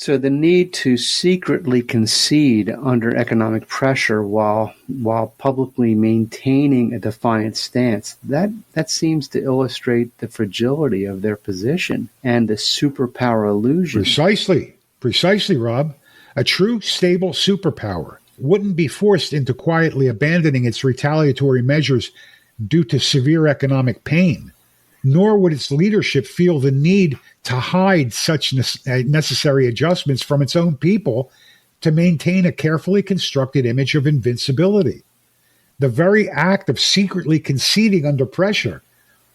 So the need to secretly concede under economic pressure while publicly maintaining a defiant stance, that seems to illustrate the fragility of their position and the superpower illusion. Precisely, Rob. A true stable superpower wouldn't be forced into quietly abandoning its retaliatory measures due to severe economic pain, nor would its leadership feel the need to hide such necessary adjustments from its own people to maintain a carefully constructed image of invincibility. The very act of secretly conceding under pressure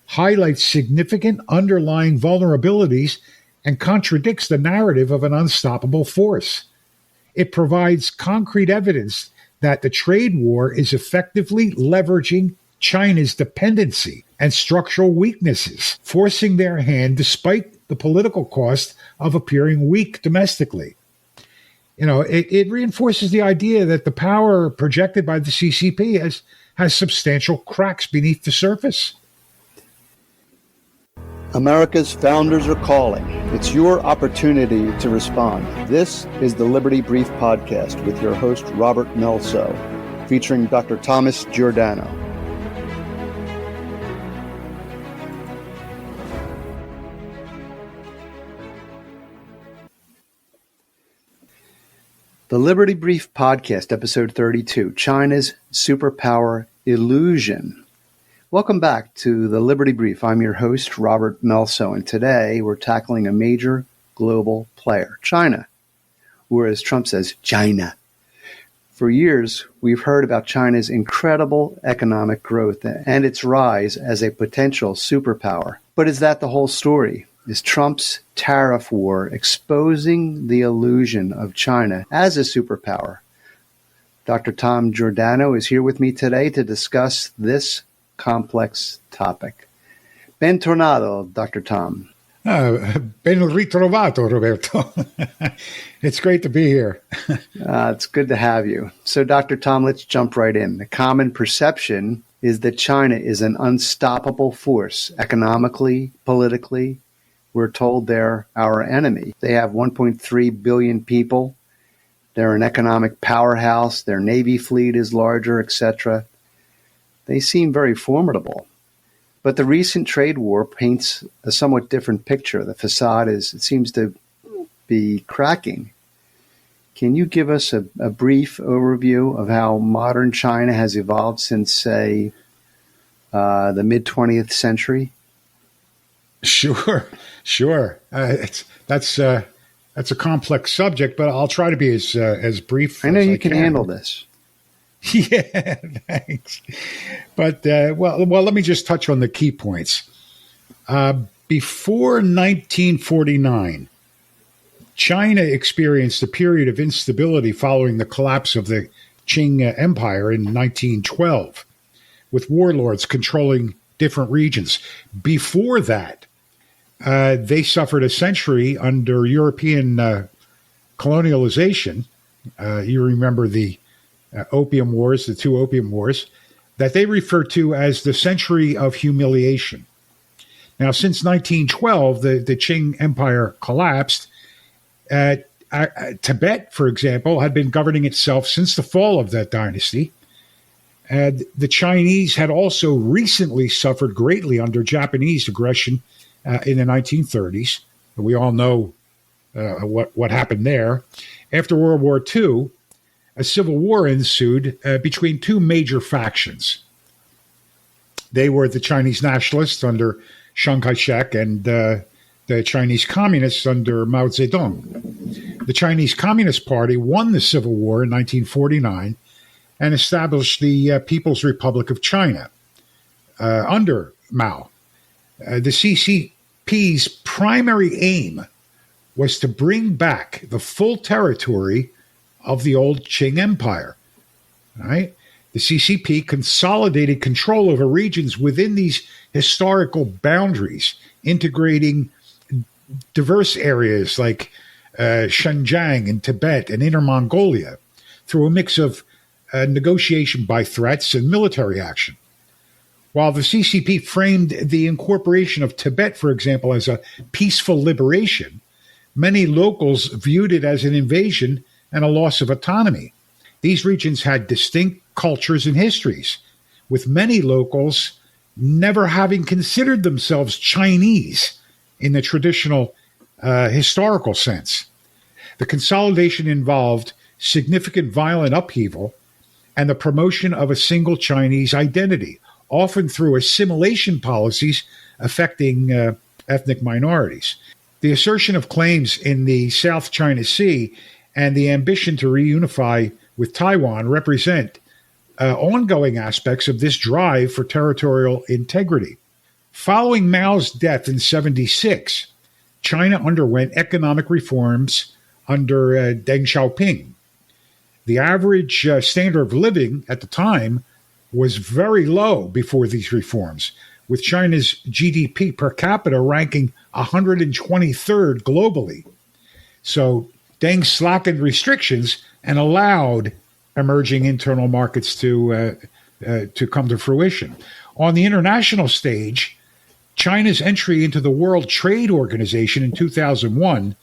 highlights significant underlying vulnerabilities and contradicts the narrative of an unstoppable force. It provides concrete evidence that the trade war is effectively leveraging China's dependency and structural weaknesses, forcing their hand despite the political cost of appearing weak domestically. It reinforces the idea that the power projected by the CCP has substantial cracks beneath the surface. America's founders are calling. It's your opportunity to respond. This is the Liberty Brief Podcast with your host, Robert Melso, featuring Dr. Thomas Giordano. The Liberty Brief Podcast, episode 32, China's Superpower Illusion. Welcome back to the Liberty Brief. I'm your host, Robert Melso, and today we're tackling a major global player, China, or as Trump says, China. For years, we've heard about China's incredible economic growth and its rise as a potential superpower. But is that the whole story? Is Trump's tariff war exposing the illusion of China as a superpower? Dr. Tom Giordano is here with me today to discuss this complex topic. Bentornato, Dr. Tom. Ben ritrovato, Roberto. It's great to be here. It's good to have you. So, Dr. Tom, let's jump right in. The common perception is that China is an unstoppable force economically, politically. We're told they're our enemy. They have 1.3 billion people. They're an economic powerhouse. Their Navy fleet is larger, etc. They seem very formidable. But the recent trade war paints a somewhat different picture. The facade seems to be cracking. Can you give us a brief overview of how modern China has evolved since, say, the mid-20th century? Sure. That's a complex subject, but I'll try to be as brief. I know you can handle this. Yeah, thanks. But well, let me just touch on the key points. Before 1949, China experienced a period of instability following the collapse of the Qing Empire in 1912, with warlords controlling different regions. Before that, they suffered a century under European colonialization. You remember the Opium Wars, the two Opium Wars, that they refer to as the century of humiliation. Now, since 1912, the Qing Empire collapsed. Tibet, for example, had been governing itself since the fall of that dynasty. And the Chinese had also recently suffered greatly under Japanese aggression in the 1930s. We all know what happened there. After World War II, a civil war ensued between two major factions. They were the Chinese nationalists under Chiang Kai-shek and the Chinese communists under Mao Zedong. The Chinese Communist Party won the civil war in 1949 and established the People's Republic of China under Mao. The CCP's primary aim was to bring back the full territory of the old Qing Empire. Right? The CCP consolidated control over regions within these historical boundaries, integrating diverse areas like Xinjiang and Tibet and Inner Mongolia through a mix of negotiation by threats and military action. While the CCP framed the incorporation of Tibet, for example, as a peaceful liberation, Many locals viewed it as an invasion and a loss of autonomy. These regions had distinct cultures and histories, with many locals never having considered themselves Chinese in the traditional historical sense. The consolidation involved significant violent upheaval and the promotion of a single Chinese identity, often through assimilation policies affecting ethnic minorities. The assertion of claims in the South China Sea and the ambition to reunify with Taiwan represent ongoing aspects of this drive for territorial integrity. Following Mao's death in 1976, China underwent economic reforms under Deng Xiaoping. The average standard of living at the time was very low before these reforms, with China's GDP per capita ranking 123rd globally. So Deng slackened restrictions and allowed emerging internal markets to come to fruition. On the international stage, China's entry into the World Trade Organization in 2001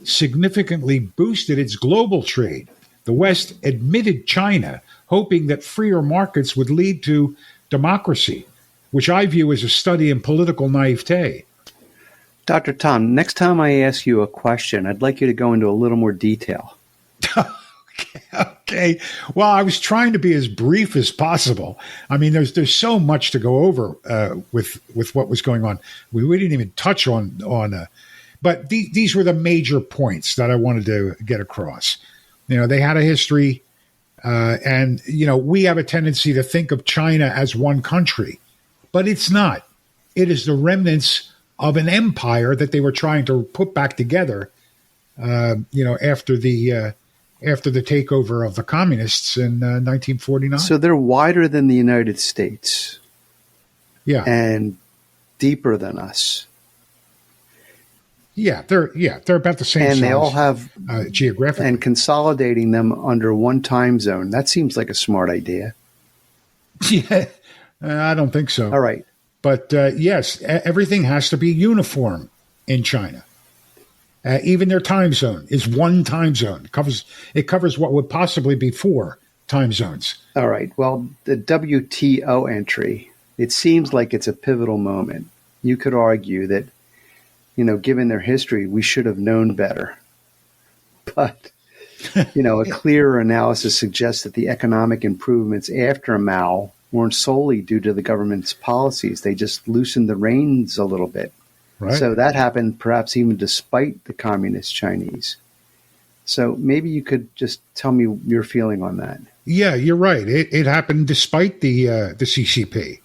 significantly boosted its global trade. The West admitted China, hoping that freer markets would lead to democracy, which I view as a study in political naivete. Dr. Tom, next time I ask you a question, I'd like you to go into a little more detail. Okay. Well, I was trying to be as brief as possible. I mean, there's so much to go over with what was going on. We didn't even touch on but these were the major points that I wanted to get across. You know, they had a history, and, you know, we have a tendency to think of China as one country, but it's not. It is the remnants of an empire that they were trying to put back together, after the takeover of the communists in 1949. So they're wider than the United States. Yeah. And deeper than us. Yeah, they're about the same size. And they all have geographically. And consolidating them under one time zone. That seems like a smart idea. Yeah, I don't think so. All right. But yes, everything has to be uniform in China. Even their time zone is one time zone. It covers what would possibly be 4 time zones. All right. Well, the WTO entry, it seems like it's a pivotal moment. You could argue that, you know, given their history, we should have known better. But, you know, a clearer analysis suggests that the economic improvements after Mao weren't solely due to the government's policies. They just loosened the reins a little bit. Right. So that happened perhaps even despite the communist Chinese. So maybe you could just tell me your feeling on that. Yeah, you're right. It happened despite the CCP.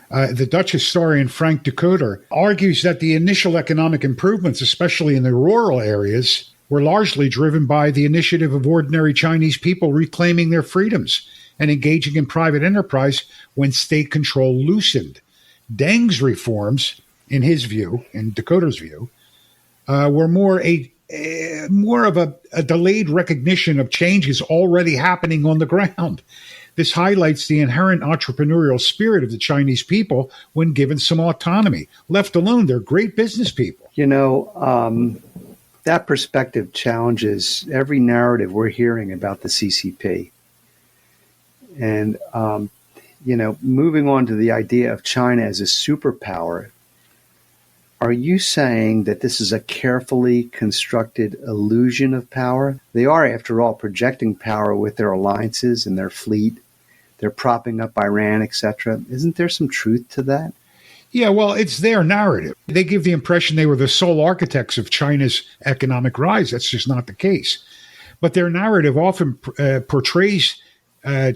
The Dutch historian Frank de Kooter argues that the initial economic improvements, especially in the rural areas, were largely driven by the initiative of ordinary Chinese people reclaiming their freedoms and engaging in private enterprise when state control loosened. Deng's reforms, in his view, in de Kooter's view, were more of a delayed recognition of changes already happening on the ground. This highlights the inherent entrepreneurial spirit of the Chinese people when given some autonomy. Left alone, they're great business people. You know, that perspective challenges every narrative we're hearing about the CCP. And, you know, moving on to the idea of China as a superpower, are you saying that this is a carefully constructed illusion of power? They are, after all, projecting power with their alliances and their fleet. They're propping up Iran, etc. Isn't there some truth to that? Yeah, well, it's their narrative. They give the impression they were the sole architects of China's economic rise. That's just not the case. But their narrative often portrays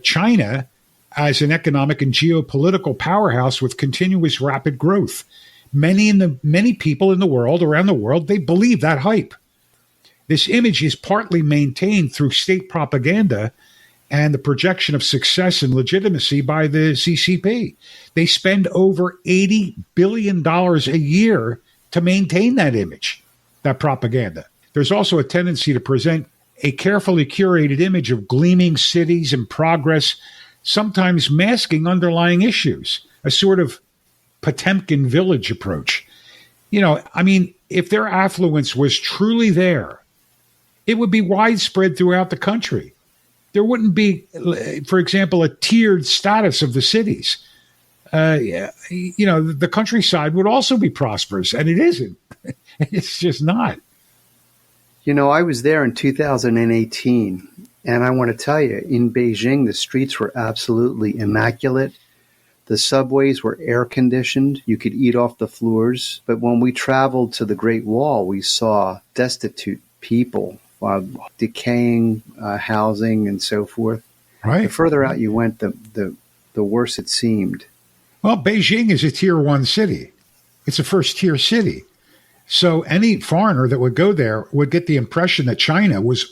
China as an economic and geopolitical powerhouse with continuous rapid growth. Many people in the world, around the world, they believe that hype. This image is partly maintained through state propaganda and the projection of success and legitimacy by the CCP. They spend over $80 billion a year to maintain that image, that propaganda. There's also a tendency to present a carefully curated image of gleaming cities and progress, sometimes masking underlying issues, a sort of Potemkin village approach. You know, I mean, if their affluence was truly there, it would be widespread throughout the country. There wouldn't be, for example, a tiered status of the cities. The countryside would also be prosperous, and it isn't. It's just not. I was there in 2018, and I want to tell you, in Beijing, the streets were absolutely immaculate. The subways were air conditioned. You could eat off the floors. But when we traveled to the Great Wall, we saw destitute people, decaying housing and so forth. Right. The further out you went, the worse it seemed. Well, Beijing is a tier 1 city. It's a first tier city. So any foreigner that would go there would get the impression that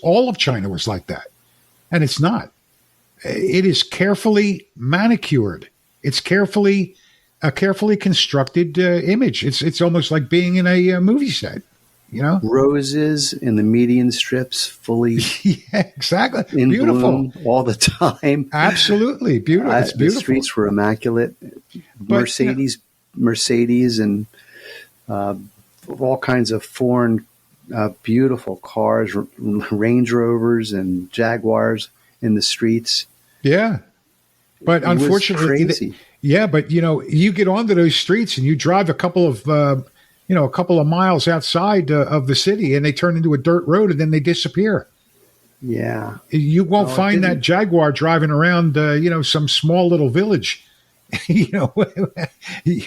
all of China was like that. And it's not. It is carefully manicured. It's a carefully constructed image. It's almost like being in a movie set, Roses in the median strips, fully yeah, exactly. in Beautiful. bloom all the time. Absolutely beautiful. It's beautiful. The streets were immaculate. Mercedes and all kinds of foreign beautiful cars, Range Rovers and Jaguars in the streets. Yeah. But It unfortunately, was crazy. but you get onto those streets and you drive a couple of miles outside of the city, and they turn into a dirt road, and then they disappear. Yeah, You won't find that Jaguar driving around, some small little village. You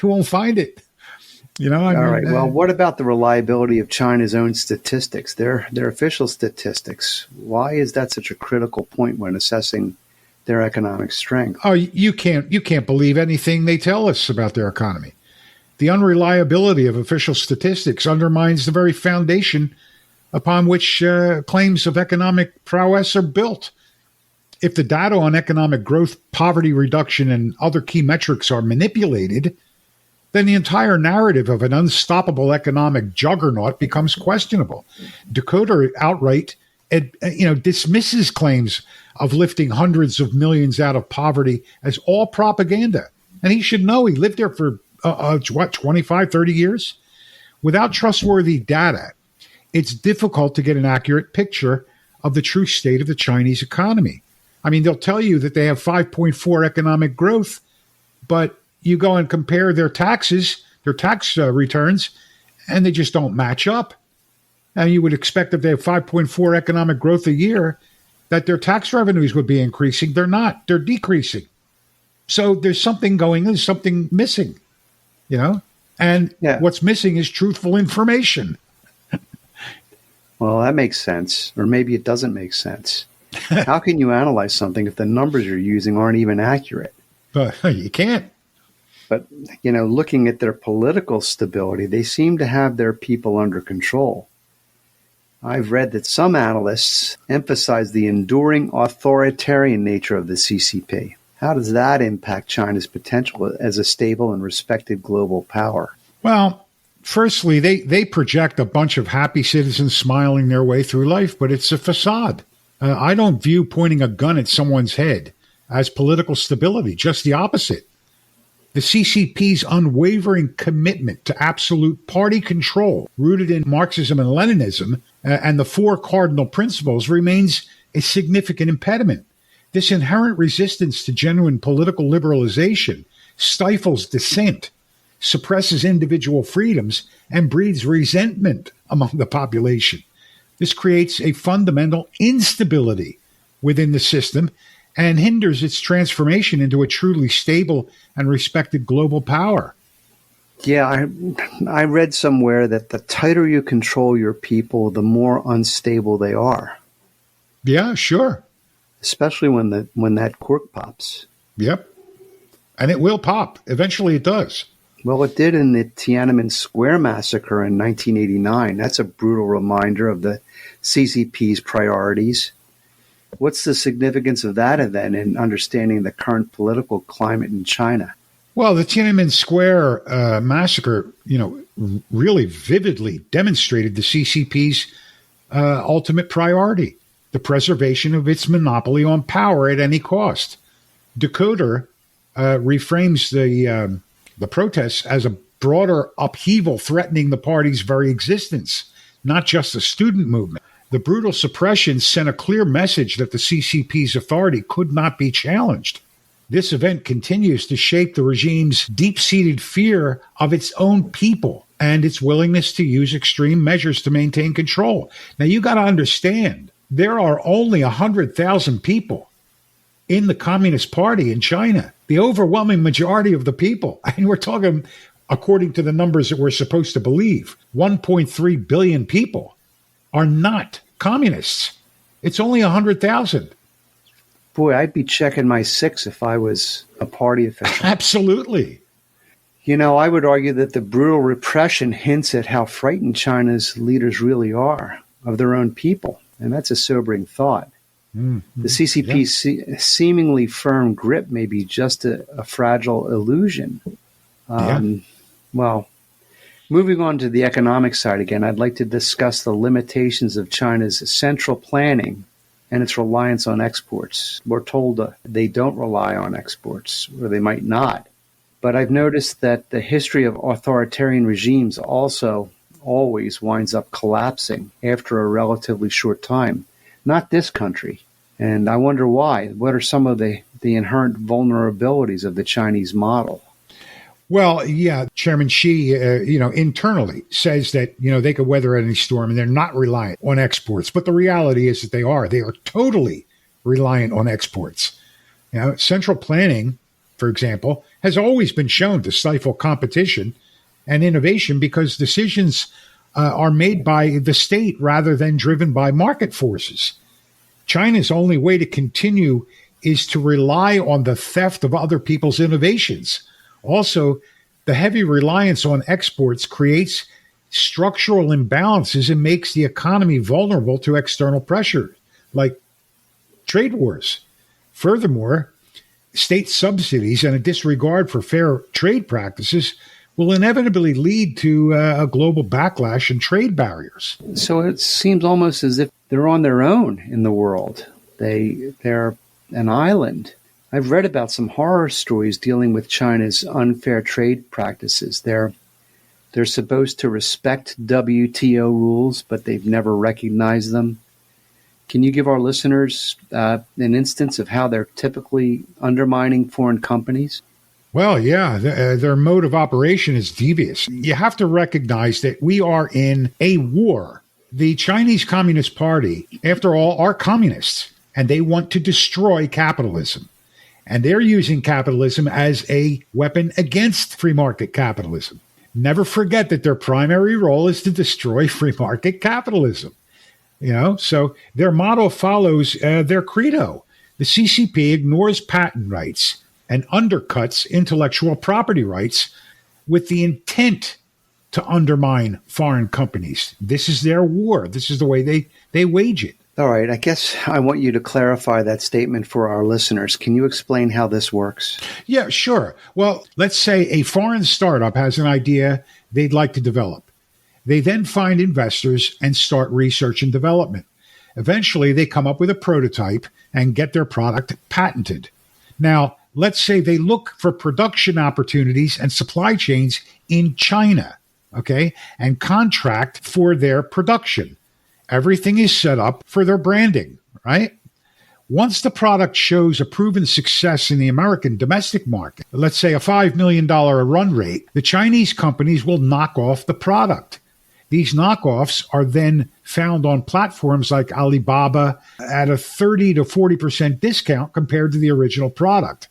won't find it. All right. Well, what about the reliability of China's own statistics? Their official statistics. Why is that such a critical point when assessing their economic strength? Oh, you can't believe anything they tell us about their economy. The unreliability of official statistics undermines the very foundation upon which claims of economic prowess are built. If the data on economic growth, poverty reduction, and other key metrics are manipulated, then the entire narrative of an unstoppable economic juggernaut becomes questionable. Decoder outright dismisses claims of lifting hundreds of millions out of poverty as all propaganda. And he should know. He lived there for 25, 30 years? Without trustworthy data, it's difficult to get an accurate picture of the true state of the Chinese economy. I mean, they'll tell you that they have 5.4 economic growth, but you go and compare their tax returns, and they just don't match up. And you would expect if they have 5.4 economic growth a year, that their tax revenues would be increasing. They're not. They're decreasing. So there's something missing, And what's missing is truthful information. Well, that makes sense. Or maybe it doesn't make sense. How can you analyze something if the numbers you're using aren't even accurate? But you can't. But, looking at their political stability, they seem to have their people under control. I've read that some analysts emphasize the enduring authoritarian nature of the CCP. How does that impact China's potential as a stable and respected global power? Well, firstly, they project a bunch of happy citizens smiling their way through life, but it's a facade. I don't view pointing a gun at someone's head as political stability, just the opposite. The CCP's unwavering commitment to absolute party control, rooted in Marxism and Leninism, and the four cardinal principles, remains a significant impediment. This inherent resistance to genuine political liberalization stifles dissent, suppresses individual freedoms, and breeds resentment among the population. This creates a fundamental instability within the system and hinders its transformation into a truly stable and respected global power. Yeah, I read somewhere that the tighter you control your people, the more unstable they are. Yeah, sure. Especially when that cork pops. Yep. And it will pop. Eventually it does. Well, it did in the Tiananmen Square massacre in 1989. That's a brutal reminder of the CCP's priorities. What's the significance of that event in understanding the current political climate in China? Well, the Tiananmen Square massacre, really vividly demonstrated the CCP's ultimate priority, the preservation of its monopoly on power at any cost. Decoder reframes the protests as a broader upheaval threatening the party's very existence, not just the student movement. The brutal suppression sent a clear message that the CCP's authority could not be challenged. This event continues to shape the regime's deep-seated fear of its own people and its willingness to use extreme measures to maintain control. Now, you got to understand, there are only 100,000 people in the Communist Party in China, the overwhelming majority of the people. And we're talking, according to the numbers that we're supposed to believe, 1.3 billion people are not communists. It's only 100,000. Boy, I'd be checking my six if I was a party official. Absolutely. You know, I would argue that the brutal repression hints at how frightened China's leaders really are of their own people. And that's a sobering thought. Mm-hmm. The CCP's seemingly firm grip may be just a fragile illusion. Well, moving on to the economic side again, I'd like to discuss the limitations of China's central planning and its reliance on exports. We're told they don't rely on exports, or they might not. But I've noticed that the history of authoritarian regimes also always winds up collapsing after a relatively short time. Not this country. And I wonder why. What are some of the inherent vulnerabilities of the Chinese model? Well, yeah, Chairman Xi, internally says that, they could weather any storm and they're not reliant on exports. But the reality is that they are. They are totally reliant on exports. Central planning, for example, has always been shown to stifle competition and innovation because decisions are made by the state rather than driven by market forces. China's only way to continue is to rely on the theft of other people's innovations. Also, the heavy reliance on exports creates structural imbalances and makes the economy vulnerable to external pressure, like trade wars. Furthermore, state subsidies and a disregard for fair trade practices will inevitably lead to a global backlash and trade barriers. So it seems almost as if they're on their own in the world. They're an island. I've read about some horror stories dealing with China's unfair trade practices. They're supposed to respect WTO rules, but they've never recognized them. Can you give our listeners an instance of how they're typically undermining foreign companies? Well, yeah, their mode of operation is devious. You have to recognize that we are in a war. The Chinese Communist Party, after all, are communists, and they want to destroy capitalism. And they're using capitalism as a weapon against free market capitalism. Never forget that their primary role is to destroy free market capitalism. So their motto follows their credo. The CCP ignores patent rights and undercuts intellectual property rights with the intent to undermine foreign companies. This is their war. This is the way they wage it. All right. I guess I want you to clarify that statement for our listeners. Can you explain how this works? Yeah, sure. Well, let's say a foreign startup has an idea they'd like to develop. They then find investors and start research and development. Eventually, they come up with a prototype and get their product patented. Now, let's say they look for production opportunities and supply chains in China, okay, and contract for their production. Everything is set up for their branding, right? Once the product shows a proven success in the American domestic market, let's say a $5 million run rate, the Chinese companies will knock off the product. These knockoffs are then found on platforms like Alibaba at a 30 to 40% discount compared to the original product.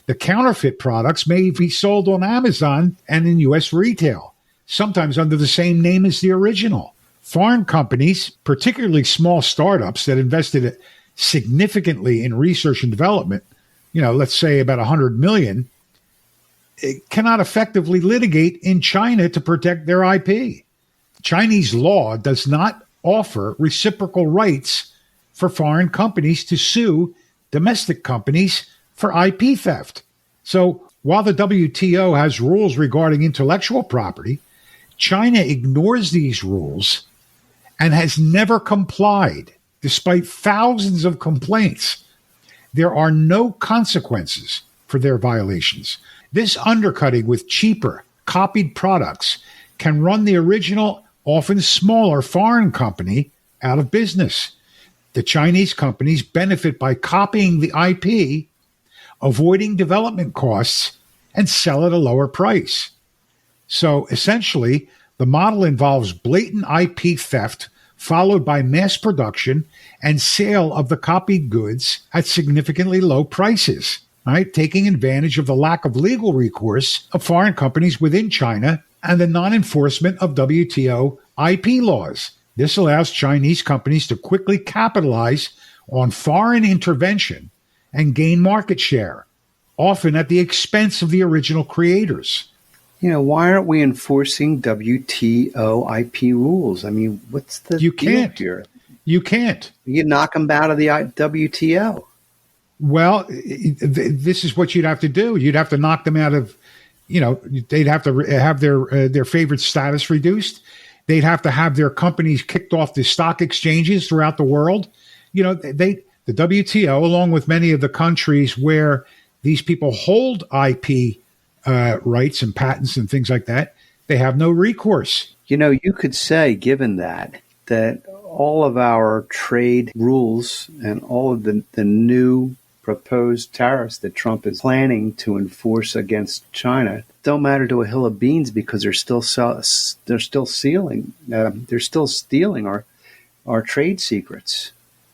The counterfeit products may be sold on Amazon and in U.S. retail, sometimes under the same name as the original. Foreign companies, particularly small startups that invested significantly in research and development, let's say about 100 million, cannot effectively litigate in China to protect their IP. Chinese law does not offer reciprocal rights for foreign companies to sue domestic companies for IP theft. So while the WTO has rules regarding intellectual property, China ignores these rules and has never complied, despite thousands of complaints. There are no consequences for their violations. This undercutting with cheaper, copied products can run the original, often smaller foreign company out of business. The Chinese companies benefit by copying the IP, avoiding development costs, and sell at a lower price. So essentially, the model involves blatant IP theft, followed by mass production and sale of the copied goods at significantly low prices, right? Taking advantage of the lack of legal recourse of foreign companies within China and the non-enforcement of WTO IP laws. This allows Chinese companies to quickly capitalize on foreign intervention and gain market share, often at the expense of the original creators. Why aren't we enforcing WTO IP rules? I mean, what's the You deal can't. here? You can't. You knock them out of the WTO. Well, this is what you'd have to do. You'd have to knock them out of, they'd have to have their favorite status reduced. They'd have to have their companies kicked off the stock exchanges throughout the world. The WTO, along with many of the countries where these people hold IP rights and patents and things like that, they have no recourse. You could say, given that all of our trade rules and all of the new proposed tariffs that Trump is planning to enforce against China don't matter to a hill of beans because they're still stealing our trade secrets.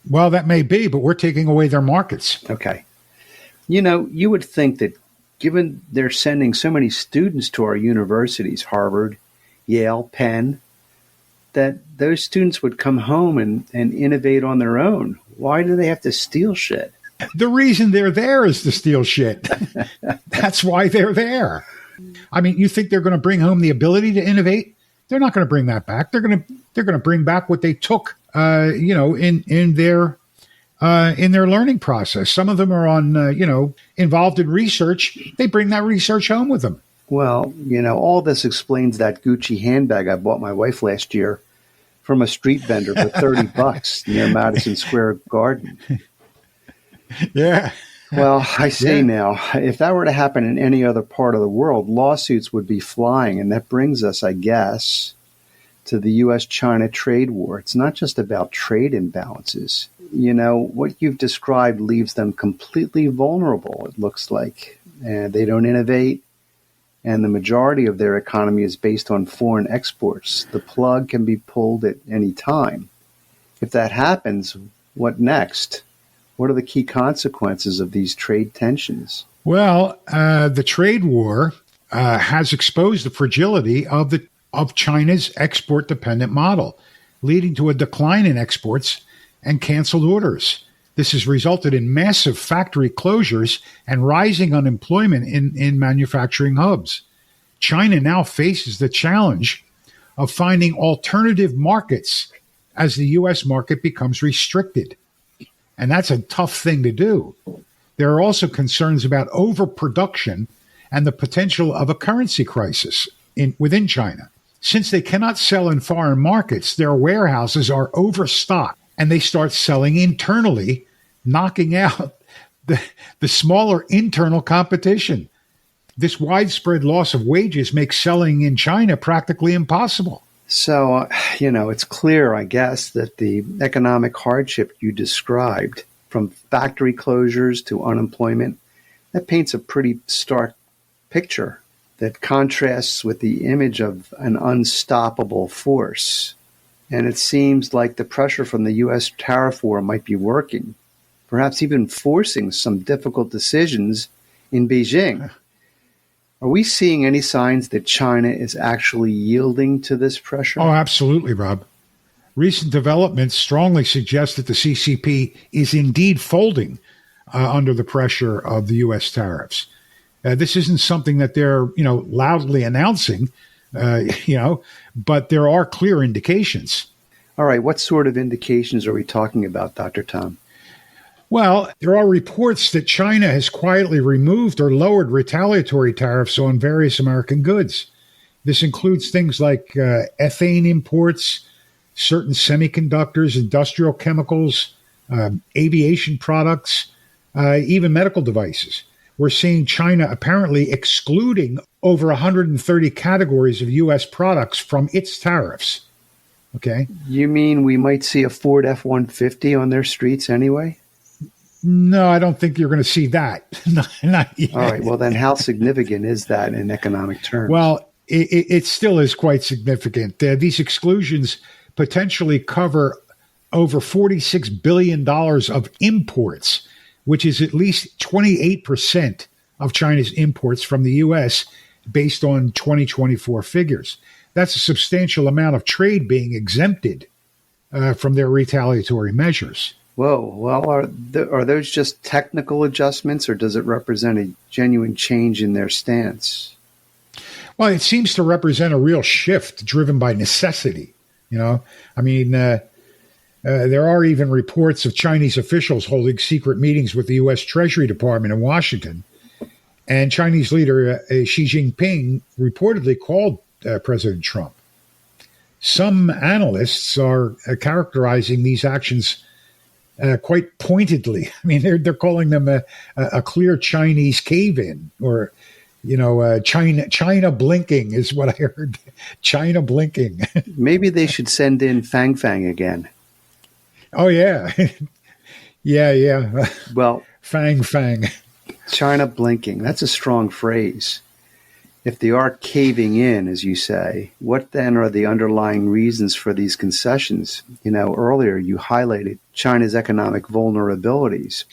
Well, that may be, but we're taking away their markets. Okay. You would think that given they're sending so many students to our universities, Harvard, Yale, Penn, that those students would come home and innovate on their own. Why do they have to steal shit? The reason they're there is to steal shit. That's why they're there. I mean, you think they're going to bring home the ability to innovate? They're not going to bring that back. They're going to bring back what they took, in their learning process. Some of them are on, involved in research. They bring that research home with them. Well, all this explains that Gucci handbag I bought my wife last year from a street vendor for $30 near Madison Square Garden. Yeah. Well, I say now, if that were to happen in any other part of the world, lawsuits would be flying. And that brings us, I guess, to the U.S.-China trade war. It's not just about trade imbalances. What you've described leaves them completely vulnerable, it looks like. They don't innovate, and the majority of their economy is based on foreign exports. The plug can be pulled at any time. If that happens, what next? What are the key consequences of these trade tensions? Well, the trade war has exposed the fragility of China's export-dependent model, leading to a decline in exports and canceled orders. This has resulted in massive factory closures and rising unemployment in manufacturing hubs. China now faces the challenge of finding alternative markets as the U.S. market becomes restricted. And that's a tough thing to do. There are also concerns about overproduction and the potential of a currency crisis within China. Since they cannot sell in foreign markets, their warehouses are overstocked, and they start selling internally, knocking out the smaller internal competition. This widespread loss of wages makes selling in China practically impossible. So, it's clear, I guess, that the economic hardship you described, from factory closures to unemployment, that paints a pretty stark picture that contrasts with the image of an unstoppable force. And it seems like the pressure from the U.S. tariff war might be working, perhaps even forcing some difficult decisions in Beijing. Are we seeing any signs that China is actually yielding to this pressure? Oh, absolutely, Rob. Recent developments strongly suggest that the CCP is indeed folding under the pressure of the U.S. tariffs. This isn't something that they're, loudly announcing, but there are clear indications. All right. What sort of indications are we talking about, Dr. Tom? Well, there are reports that China has quietly removed or lowered retaliatory tariffs on various American goods. This includes things like ethane imports, certain semiconductors, industrial chemicals, aviation products, even medical devices. we're seeing China apparently excluding over 130 categories of U.S. products from its tariffs. Okay. You mean we might see a Ford F-150 on their streets anyway? No, I don't think you're going to see that. Not yet. All right. Well, then how significant is that in economic terms? Well, it still is quite significant. These exclusions potentially cover over $46 billion of imports, which is at least 28% of China's imports from the U.S. based on 2024 figures. That's a substantial amount of trade being exempted from their retaliatory measures. Whoa. Well, are those just technical adjustments, or does it represent a genuine change in their stance? Well, it seems to represent a real shift driven by necessity. I mean, there are even reports of Chinese officials holding secret meetings with the U.S. Treasury Department in Washington. And Chinese leader Xi Jinping reportedly called President Trump. Some analysts are characterizing these actions quite pointedly. I mean, they're calling them a clear Chinese cave-in, or China blinking is what I heard. China blinking. Maybe they should send in Fang Fang again. Oh yeah, yeah. Well, Fang Fang. China blinking. That's a strong phrase. If they are caving in, as you say, what then are the underlying reasons for these concessions? Earlier you highlighted China's economic vulnerabilities,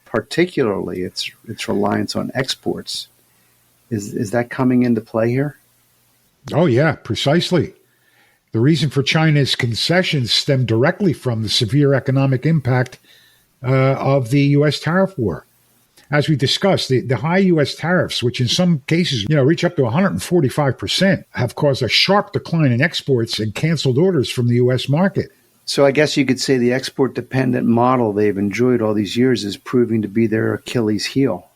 particularly its reliance on exports. Is that coming into play here? Oh, yeah, precisely. The reason for China's concessions stem directly from the severe economic impact of the U.S. tariff war. As we discussed, the high U.S. tariffs, which in some cases reach up to 145%, have caused a sharp decline in exports and canceled orders from the U.S. market. So I guess you could say the export-dependent model they've enjoyed all these years is proving to be their Achilles heel.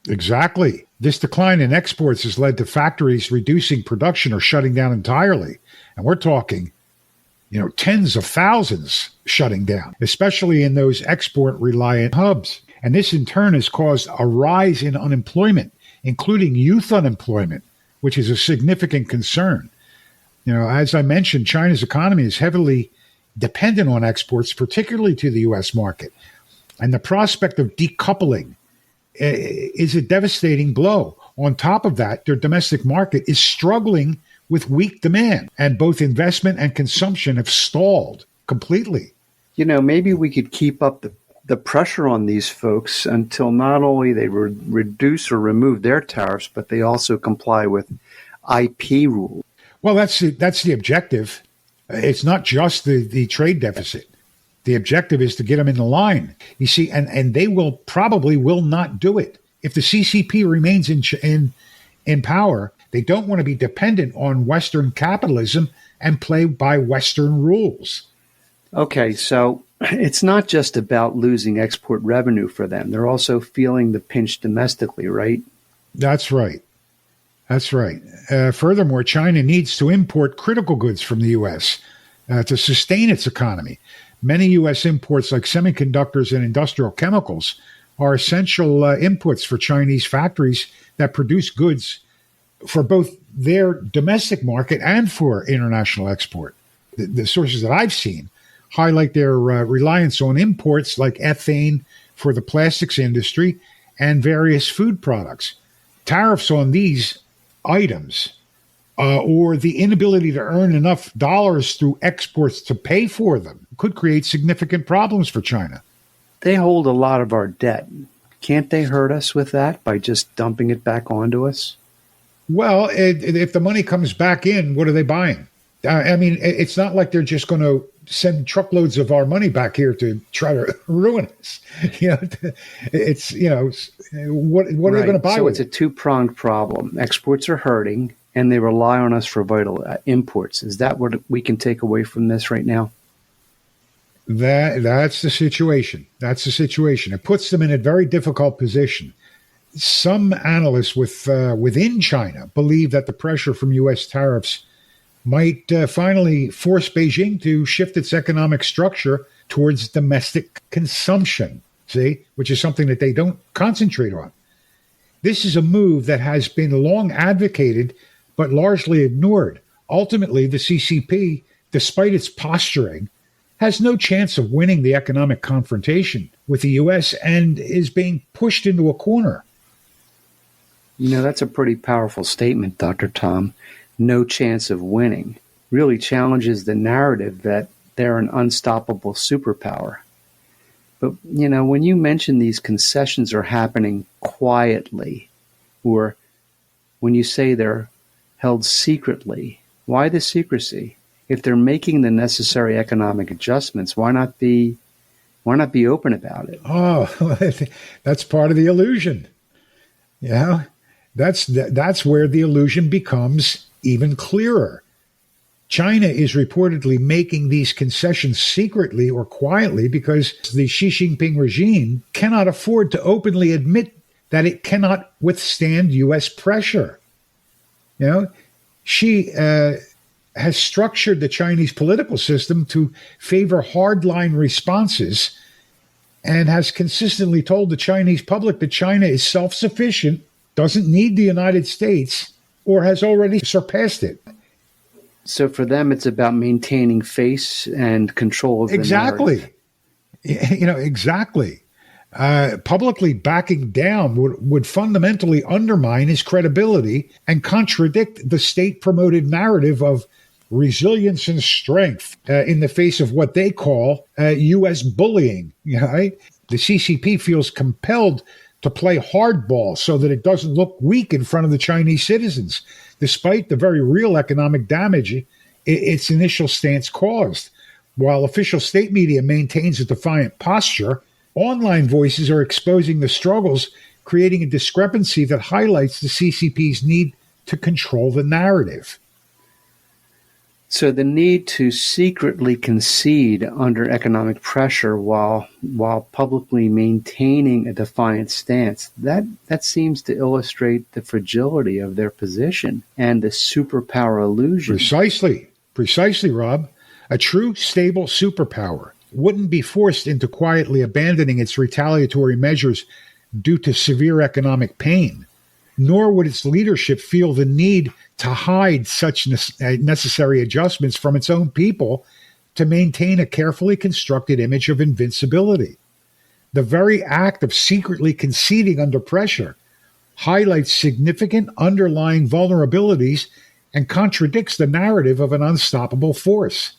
Exactly. This decline in exports has led to factories reducing production or shutting down entirely. And we're talking, tens of thousands shutting down, especially in those export-reliant hubs. And this in turn has caused a rise in unemployment, including youth unemployment, which is a significant concern. As I mentioned, China's economy is heavily dependent on exports, particularly to the U.S. market. And the prospect of decoupling is a devastating blow. On top of that, their domestic market is struggling with weak demand, and both investment and consumption have stalled completely. Maybe we could keep up the pressure on these folks until not only they reduce or remove their tariffs, but they also comply with IP rules. Well, that's the objective. It's not just the trade deficit. The objective is to get them in the line. You see, and they probably will not do it. If the CCP remains in power, they don't want to be dependent on Western capitalism and play by Western rules. Okay, so it's not just about losing export revenue for them. They're also feeling the pinch domestically, right? That's right. Furthermore, China needs to import critical goods from the U.S. To sustain its economy. Many U.S. imports like semiconductors and industrial chemicals are essential inputs for Chinese factories that produce goods for both their domestic market and for international export. The sources that I've seen highlight their reliance on imports like ethane for the plastics industry and various food products. Tariffs on these items or the inability to earn enough dollars through exports to pay for them could create significant problems for China. They hold a lot of our debt. Can't they hurt us with that by just dumping it back onto us? Well, if the money comes back in, what are they buying? I mean, it's not like they're just going to send truckloads of our money back here to try to ruin us. It's, what are they going to buy? So with it's a two-pronged problem. Exports are hurting, and they rely on us for vital imports. Is that what we can take away from this right now? That's the situation. It puts them in a very difficult position. Some analysts within China believe that the pressure from U.S. tariffs might finally force Beijing to shift its economic structure towards domestic consumption, which is something that they don't concentrate on. This is a move that has been long advocated but largely ignored. Ultimately, the CCP, despite its posturing, has no chance of winning the economic confrontation with the U.S. and is being pushed into a corner. That's a pretty powerful statement, Dr. Tom. No chance of winning really challenges the narrative that they're an unstoppable superpower. But, when you mention these concessions are happening quietly, or when you say they're held secretly, why the secrecy? If they're making the necessary economic adjustments, why not be open about it? Oh, that's part of the illusion. Yeah, that's where the illusion becomes even clearer. China is reportedly making these concessions secretly or quietly because the Xi Jinping regime cannot afford to openly admit that it cannot withstand U.S. pressure. Xi has structured the Chinese political system to favor hardline responses and has consistently told the Chinese public that China is self-sufficient, doesn't need the United States, or has already surpassed it. So for them, it's about maintaining face and control of the narrative. Exactly. Publicly backing down would fundamentally undermine his credibility and contradict the state-promoted narrative of resilience and strength in the face of what they call U.S. bullying. Right? The CCP feels compelled to play hardball so that it doesn't look weak in front of the Chinese citizens, despite the very real economic damage its initial stance caused. While official state media maintains a defiant posture, online voices are exposing the struggles, creating a discrepancy that highlights the CCP's need to control the narrative. So the need to secretly concede under economic pressure while publicly maintaining a defiant stance, that seems to illustrate the fragility of their position and the superpower illusion. Precisely, Rob. A true stable superpower wouldn't be forced into quietly abandoning its retaliatory measures due to severe economic pain, nor would its leadership feel the need to hide such necessary adjustments from its own people to maintain a carefully constructed image of invincibility. The very act of secretly conceding under pressure highlights significant underlying vulnerabilities and contradicts the narrative of an unstoppable force.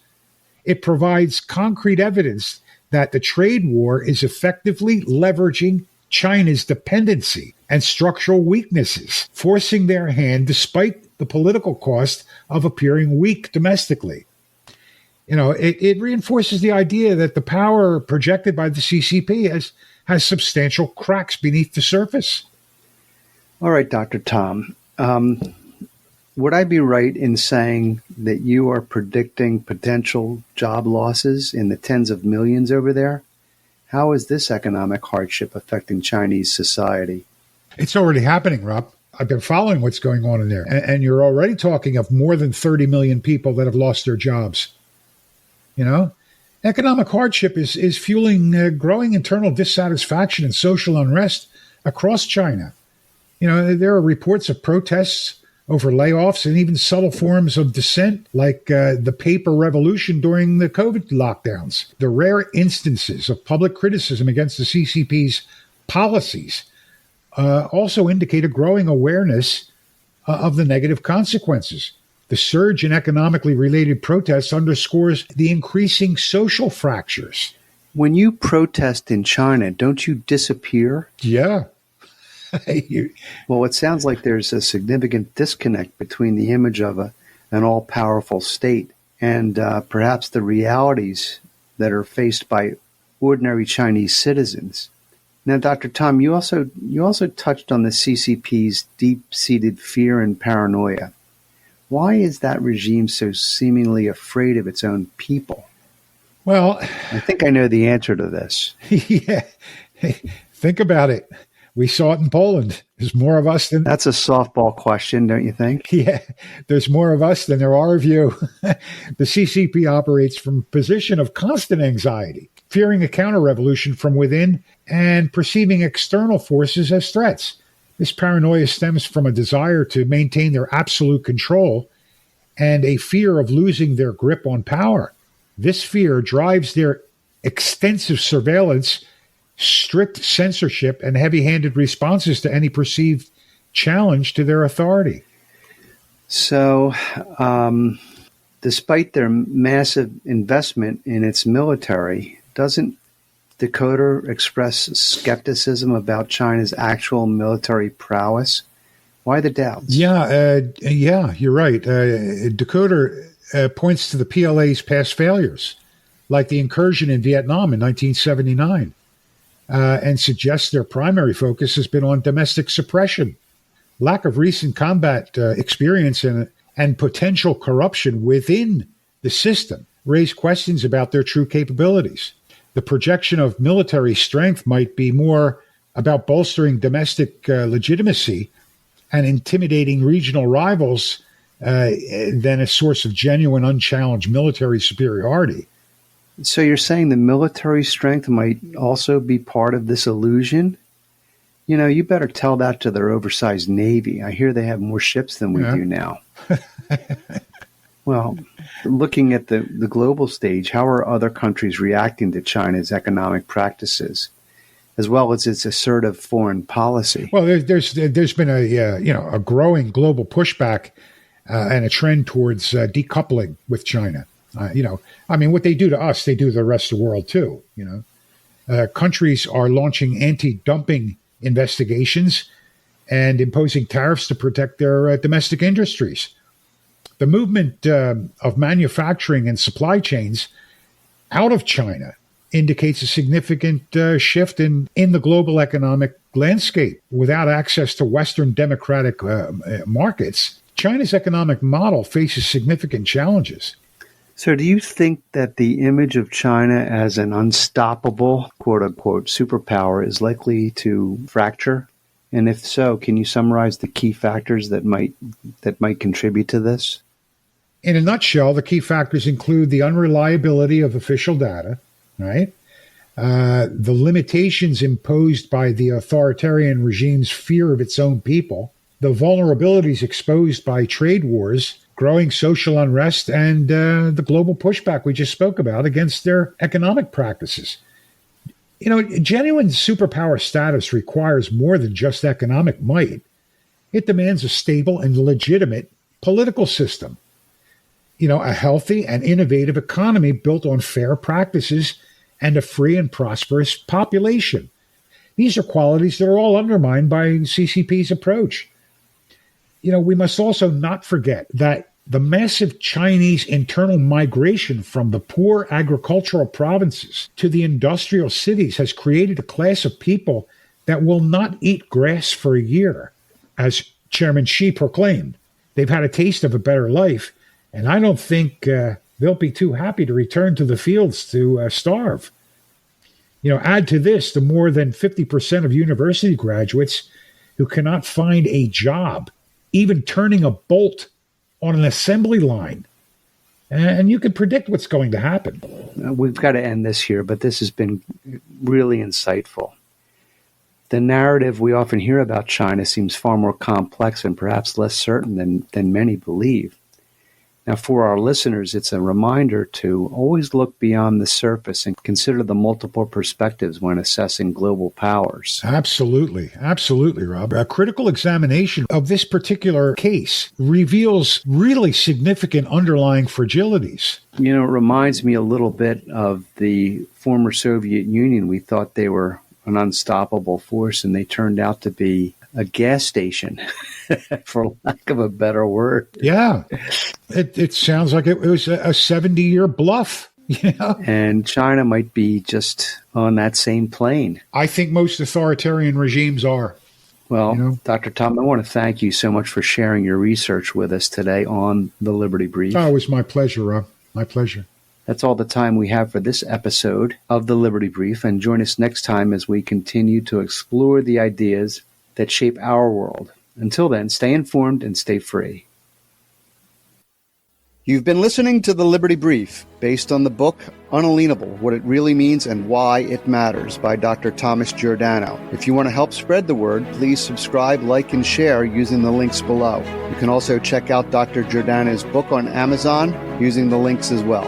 It provides concrete evidence that the trade war is effectively leveraging China's dependency and structural weaknesses, forcing their hand despite the political cost of appearing weak domestically. It reinforces the idea that the power projected by the CCP has substantial cracks beneath the surface. All right, Dr. Tom. Would I be right in saying that you are predicting potential job losses in the tens of millions over there? How is this economic hardship affecting Chinese society? It's already happening, Rob. I've been following what's going on in there. And you're already talking of more than 30 million people that have lost their jobs. Economic hardship is fueling growing internal dissatisfaction and social unrest across China. There are reports of protests over layoffs and even subtle forms of dissent like the paper revolution during the COVID lockdowns. The rare instances of public criticism against the CCP's policies also indicate a growing awareness of the negative consequences. The surge in economically related protests underscores the increasing social fractures. When you protest in China, don't you disappear? Yeah. Well, it sounds like there's a significant disconnect between the image of an all-powerful state and perhaps the realities that are faced by ordinary Chinese citizens. Now, Dr. Tom, you also touched on the CCP's deep-seated fear and paranoia. Why is that regime so seemingly afraid of its own people? Well, I think I know the answer to this. Yeah. Think about it. We saw it in Poland. There's more of us than... That's a softball question, don't you think? Yeah, there's more of us than there are of you. The CCP operates from a position of constant anxiety, fearing a counter-revolution from within and perceiving external forces as threats. This paranoia stems from a desire to maintain their absolute control and a fear of losing their grip on power. This fear drives their extensive surveillance, strict censorship, and heavy-handed responses to any perceived challenge to their authority. So, despite their massive investment in its military, doesn't Dakota express skepticism about China's actual military prowess? Why the doubts? Yeah, you're right. Dakota points to the PLA's past failures, like the incursion in Vietnam in 1979, and suggests their primary focus has been on domestic suppression. Lack of recent combat experience and potential corruption within the system raise questions about their true capabilities. The projection of military strength might be more about bolstering domestic legitimacy and intimidating regional rivals than a source of genuine, unchallenged military superiority. So you're saying the military strength might also be part of this illusion? You know, you better tell that to their oversized Navy. I hear they have more ships than we do now. Well, looking at the global stage, how are other countries reacting to China's economic practices, as well as its assertive foreign policy? Well, there's been a growing global pushback and a trend towards decoupling with China. What they do to us, they do to the rest of the world too. Countries are launching anti-dumping investigations and imposing tariffs to protect their domestic industries. The movement of manufacturing and supply chains out of China indicates a significant shift in the global economic landscape. Without access to Western democratic markets, China's economic model faces significant challenges. So do you think that the image of China as an unstoppable, quote-unquote, superpower is likely to fracture? And if so, can you summarize the key factors that might contribute to this? In a nutshell, the key factors include the unreliability of official data, right? The limitations imposed by the authoritarian regime's fear of its own people, the vulnerabilities exposed by trade wars, growing social unrest, and the global pushback we just spoke about against their economic practices. Genuine superpower status requires more than just economic might. It demands a stable and legitimate political system. A healthy and innovative economy built on fair practices and a free and prosperous population. These are qualities that are all undermined by CCP's approach. We must also not forget that the massive Chinese internal migration from the poor agricultural provinces to the industrial cities has created a class of people that will not eat grass for a year. As Chairman Xi proclaimed, they've had a taste of a better life, and I don't think they'll be too happy to return to the fields to starve. Add to this the more than 50% of university graduates who cannot find a job, even turning a bolt on an assembly line. And you can predict what's going to happen. We've got to end this here, but this has been really insightful. The narrative we often hear about China seems far more complex and perhaps less certain than many believe. Now, for our listeners, it's a reminder to always look beyond the surface and consider the multiple perspectives when assessing global powers. Absolutely, Rob. A critical examination of this particular case reveals really significant underlying fragilities. It reminds me a little bit of the former Soviet Union. We thought they were an unstoppable force, and they turned out to be a gas station, for lack of a better word. Yeah, it sounds like it was a 70-year bluff. And China might be just on that same plane. I think most authoritarian regimes are. Well, Dr. Tom, I want to thank you so much for sharing your research with us today on the Liberty Brief. Oh, it was my pleasure, Rob. My pleasure. That's all the time we have for this episode of the Liberty Brief, and join us next time as we continue to explore the ideas that shape our world. Until then, stay informed and stay free. You've been listening to the Liberty Brief, based on the book Unalienable, What It Really Means and Why It Matters by Dr. Thomas Giordano. If you want to help spread the word, please subscribe, like, and share using the links below. You can also check out Dr. Giordano's book on Amazon using the links as well.